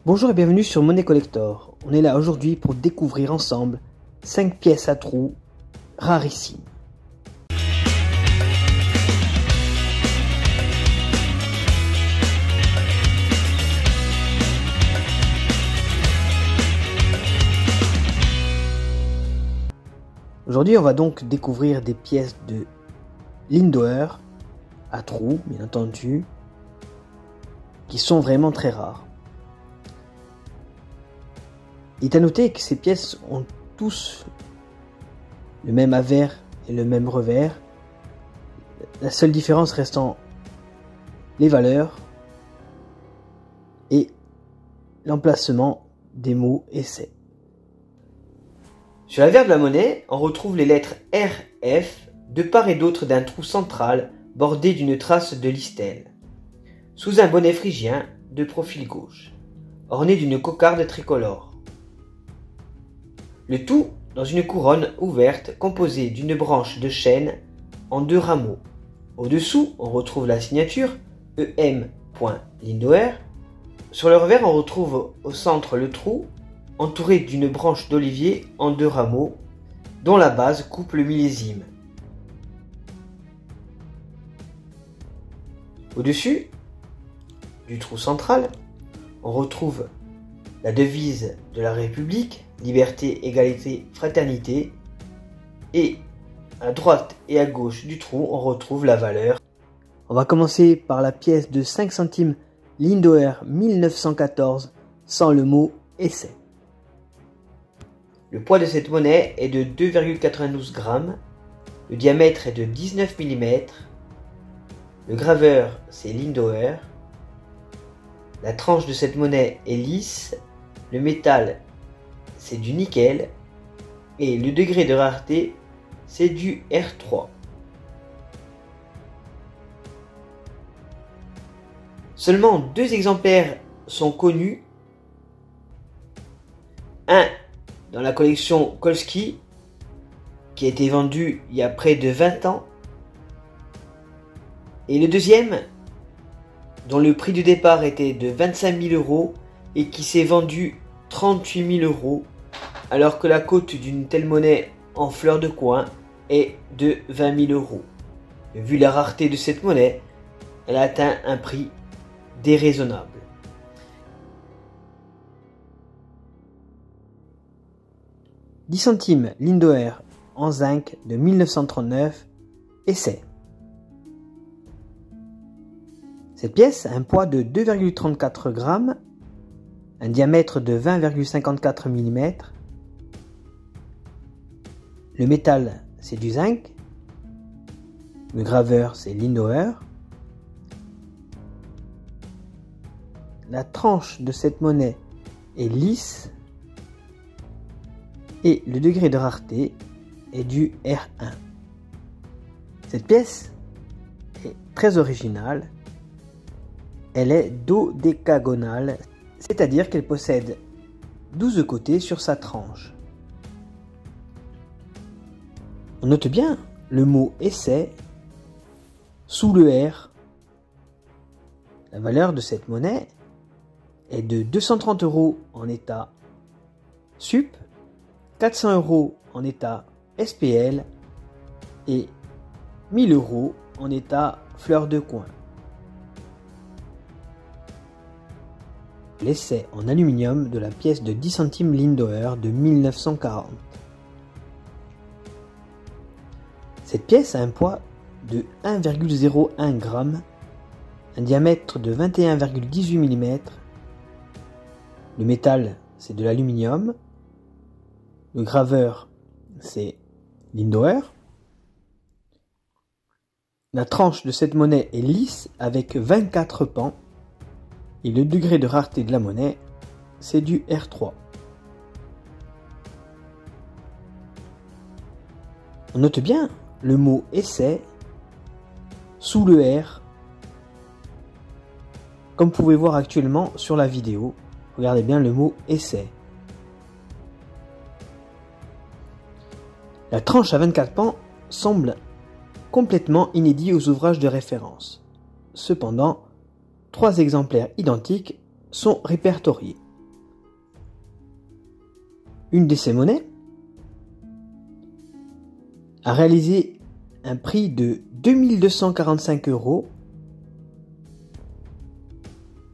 Bonjour et bienvenue sur Monnaie Collector. On est là aujourd'hui pour découvrir ensemble 5 pièces à trous rarissimes. Aujourd'hui on va donc découvrir des pièces de Lindauer à trous, bien entendu, qui sont vraiment très rares. Il est à noter que ces pièces ont tous le même avers et le même revers, la seule différence restant les valeurs et l'emplacement des mots essais. Sur l'avers de la monnaie, on retrouve les lettres RF de part et d'autre d'un trou central bordé d'une trace de listelle, sous un bonnet phrygien de profil gauche, orné d'une cocarde tricolore. Le tout dans une couronne ouverte composée d'une branche de chêne en 2 rameaux. Au-dessous, on retrouve la signature EM.Lindauer. Sur le revers, on retrouve au centre le trou entouré d'une branche d'olivier en 2 rameaux dont la base coupe le millésime. Au-dessus du trou central, on retrouve la devise de la République, liberté, égalité, fraternité, et à droite et à gauche du trou, on retrouve la valeur. On va commencer par la pièce de 5 centimes Lindauer 1914 sans le mot essai. Le poids de cette monnaie est de 2,92 grammes, le diamètre est de 19 mm, le graveur c'est Lindauer, la tranche de cette monnaie est lisse, le métal c'est du nickel et le degré de rareté c'est du R3. Seulement 2 exemplaires sont connus, un dans la collection Kolsky qui a été vendu il y a près de 20 ans et le deuxième dont le prix du départ était de 25 000 € et qui s'est vendu 38 000 € alors que la cote d'une telle monnaie en fleur de coin est de 20 000 €. Vu la rareté de cette monnaie, elle a atteint un prix déraisonnable. « 10 centimes Lindauer en zinc de 1939, essai. Cette pièce a un poids de 2,34 grammes, un diamètre de 20,54 mm. Le métal, c'est du zinc. Le graveur, c'est Lindauer. La tranche de cette monnaie est lisse. Et le degré de rareté est du R1. Cette pièce est très originale. Elle est dodécagonale, c'est-à-dire qu'elle possède 12 côtés sur sa tranche. On note bien le mot essai sous le R. La valeur de cette monnaie est de 230 € en état sup, 400 € en état SPL et 1000 € en état fleur de coin. L'essai en aluminium de la pièce de 10 centimes Lindauer de 1940. Cette pièce a un poids de 1,01 g, un diamètre de 21,18 mm. Le métal, c'est de l'aluminium. Le graveur, c'est Lindauer. La tranche de cette monnaie est lisse avec 24 pans. Et le degré de rareté de la monnaie, c'est du R3. On note bien le mot essai sous le R, comme vous pouvez voir actuellement sur la vidéo. Regardez bien le mot essai. La tranche à 24 pans semble complètement inédit aux ouvrages de référence. Cependant, 3 exemplaires identiques sont répertoriés. Une de ces monnaies a réalisé un prix de 2245 €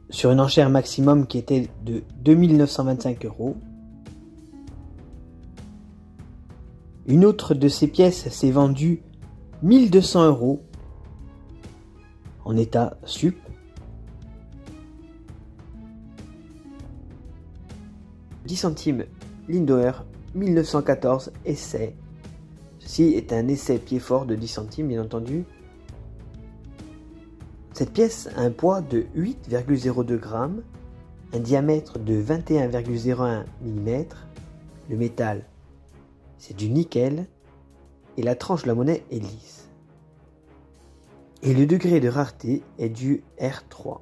sur une enchère maximum qui était de 2925 €. Une autre de ces pièces s'est vendue 1200 € en état sup. « 10 centimes Lindauer 1914 essai ». Ceci est un essai pied fort de 10 centimes, bien entendu. Cette pièce a un poids de 8,02 g, un diamètre de 21,01 mm. Le métal, c'est du nickel et la tranche de la monnaie est lisse. Et le degré de rareté est du R3.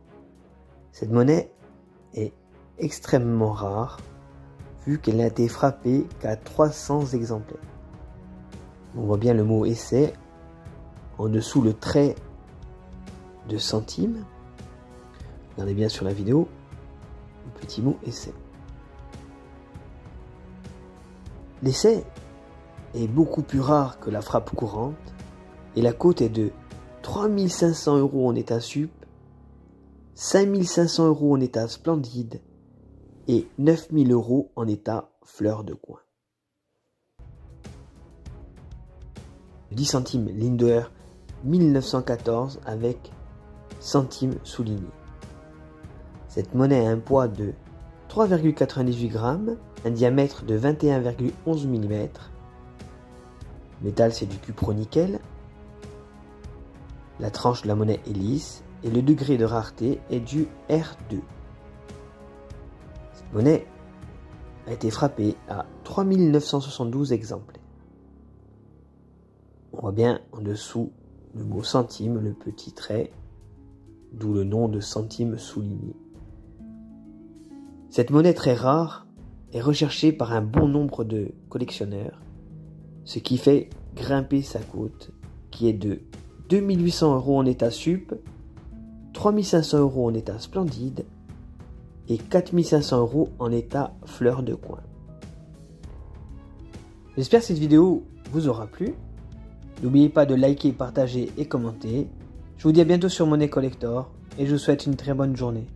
Cette monnaie est extrêmement rare vu qu'elle n'a été frappée qu'à 300 exemplaires. On voit bien le mot essai en dessous le trait de centime. Regardez bien sur la vidéo le petit mot essai. L'essai est beaucoup plus rare que la frappe courante et la cote est de 3500 € en état sup, 5500 € en état splendide et 9000 € en état fleur de coin. 10 centimes Lindauer 1914 avec centimes soulignés. Cette monnaie a un poids de 3,98 g, un diamètre de 21,11 mm. Le métal, c'est du cupro-nickel. La tranche de la monnaie est lisse et le degré de rareté est du R2. Cette monnaie a été frappée à 3972 exemplaires. On voit bien en dessous le mot centime, le petit trait, d'où le nom de centime souligné. Cette monnaie très rare est recherchée par un bon nombre de collectionneurs, ce qui fait grimper sa cote, qui est de 2800 € en état sup, 3500 € en état splendide et 4500 € en état fleur de coin. J'espère que cette vidéo vous aura plu. N'oubliez pas de liker, partager et commenter. Je vous dis à bientôt sur Monnaie Collector et je vous souhaite une très bonne journée.